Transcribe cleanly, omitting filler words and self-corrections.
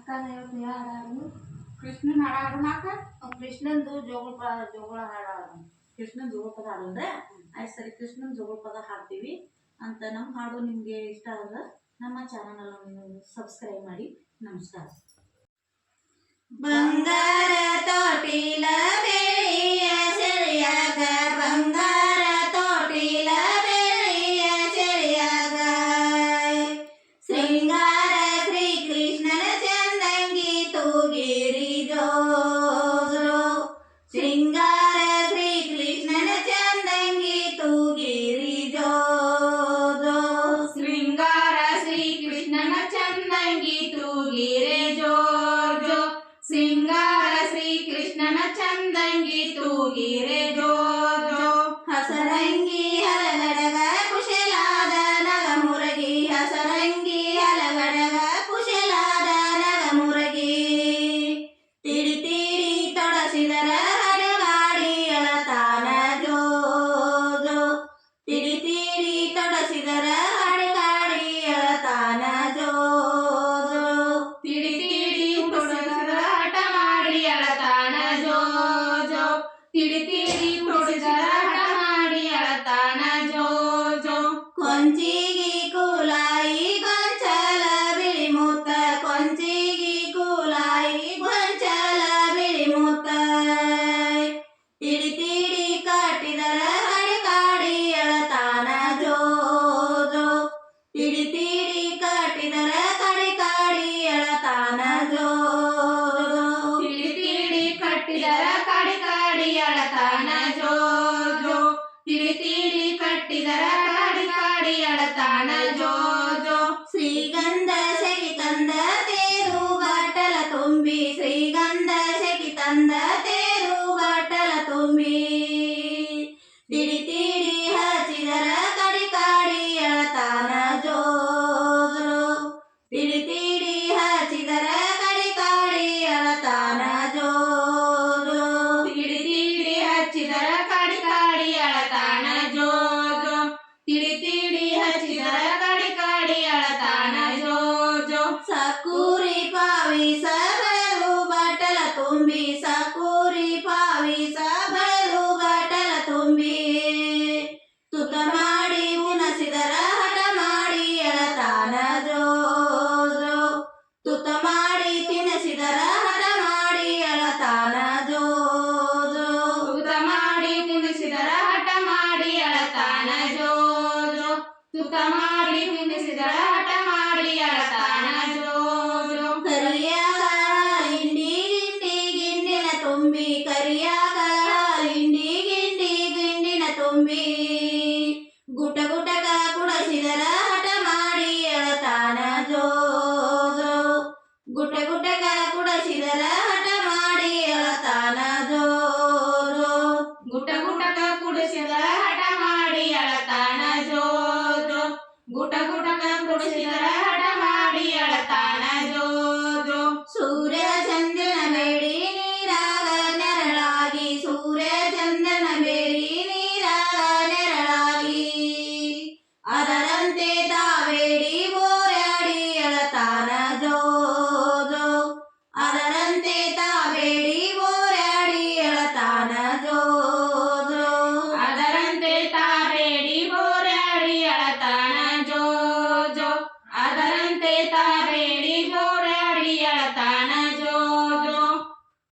ಅಕ್ಕ ಇವತ್ತು ಯಾವ ಹಾಡು? ಕೃಷ್ಣನ ಹಾಡು ಹಾಡೋಣ ಅಕ್ಕ. ಕೃಷ್ಣಂದು ಜೋಗಳ ಹಾಡು. ಕೃಷ್ಣನ ಜೋಗಳ ಪದ ಹಾಡೋಣ್ರೆ. ಆಯ್ತು ಸರಿ, ಕೃಷ್ಣನ ಜೋಗಳ ಪದ ಹಾಡ್ತೀವಿ ಅಂತ. ನಮ್ಮ ಹಾಡು ನಿಮಗೆ ಇಷ್ಟ ಆದ್ರೆ ನಮ್ಮ ಚಾನಲ್ ನೀವು ಸಬ್ಸ್ಕ್ರೈಬ್ ಮಾಡಿ. ನಮಸ್ಕಾರ. ಬಂಗಾರ ತೋಟಿಲ ಬೆಳ್ಳಿಯ ಸೆಳೆಯಾಗ, ಬಂಗಾರ ತೋಟಿಲ ಬೆಳ್ಳಿಯ ಸೆಳೆಯಾಗ, ಶೃಂಗಾರ ಶ್ರೀ ಕೃಷ್ಣನ ಚಂದಂಗಿ ತೂಗಿರಿ ಜೋ ಜೋ, ಶೃಂಗಾರ ಶ್ರೀ ಕೃಷ್ಣನ ಚಂದಂಗಿ ತೂಗಿರಿ ಜೋ ಜೋ, ಶೃಂಗಾರ ಶ್ರೀ ಕೃಷ್ಣನ ಚಂದಂಗಿ ತೂಗಿರೆ ಜೋ ಜೋ, ಶೃಂಗಾರ ಶ್ರೀ ಕೃಷ್ಣನ ಚಂದಂಗಿ ತೂಗಿರೆ ಜೋ ಜೋ. ಹಸರಂಗಿ ಹಲಗಡಗ ಕುಶಲಾದ ನಗಮುರಗಿ, ಹಸರಂಗಿ ಹಲಗಡಗ ಕುಶಲಾದ ನಗಮುರಗಿ, ತಿಡಿ ತಿಡಿ ತೊಡಸಿದರ ಹಡಗಾಡಿ ಅಳತಾನ ಜೋ ಜೋ, ತಿಡಿ ತಿಡಿ ತೊಡಸಿದರ ಹಡಗಾಡಿ ಅಳತಾನ ಜೋ ಜೋ, ತಿಡಿ ತಿಡಿ ತೊಡಸಿದರ ಹಠ ಮಾಡಿ ಅಳತಾನ ಜೋ ಜೋ, ತಿಡಿ ತಿಡಿ ತೊಡಸಿದರ ಹಠ ಮಾಡಿ ಅಳತಾನ ಜೋ ಜೋ. ಕೊಂಚಿಗಿ ಕೂಲಾಯಿ ಗೊಂಚಲ ಬಿಳಿ ಮುತ್ತ, ಕೊಂಚಿಗಿ ಕೂಲಾಯಿ ಗೊಂಚಲ ಬಿಳಿ ಮುತ್ತ, ತಿಡಿ ತಿಡಿ ಕಟ್ಟಿದರ ಹಡಿಕಾಡಿ ಅಳತಾನ ಜೋ ಜೋ, ತಿಡಿ ತಿಡಿ ಕಟ್ಟಿದರ ಕಡಿಕಾಡಿ ಅಳತಾನ ಜೋ ಜೋ, ತಿಡಿ ತಿಡಿ ಕಟ್ಟಿದರ ಕಡಿ ಕಾಡಿ ಅಳತಾನ ಜೋ ಜೋ, ತಿಡಿ ತಿಡಿ ಕಟ್ಟಿದರ ಕಡಿ ಕಾಡಿ ಅಳತಾನ ಜೋ ಜೋ. ಶ್ರೀಗಂಧ ಸೆಗಿ ತಂದ ತೇರು ಬಾಟಲ ತುಂಬಿ, ಶ್ರೀಗಂಧ ಸೆಗಿ ತಂದ ತೇರು ಬಾಟಲ ತುಂಬಿ, ತಿಡಿ ತಿಡಿ ಹಚ್ಚಿದರ ಕಡಿ ಕಾಡಿ ಅಳತಾನ ಜೋ ಜೋ, ತಿಡಿ ತಿಡಿ ಹಚ್ಚಿದರ ಕಡಿ ಕಾಡಿ ಅಳತಾನ ಜೋ ಜೋ, ತಿಡಿ ತಿಡಿ ಹಚ್ಚಿದರ ಕಡಿ ಕಾಡಿ ಅಳತಾನ ಜೋ ಜೋ, ತಿಡಿ ತಿಡಿ ಹಚ್ಚಿದರ ಕಡಿ ಕಾಡಿ ಅಳತಾನ ಜೋ ಜೋ. ಸಕೂರಿ ಪಾವಿಸ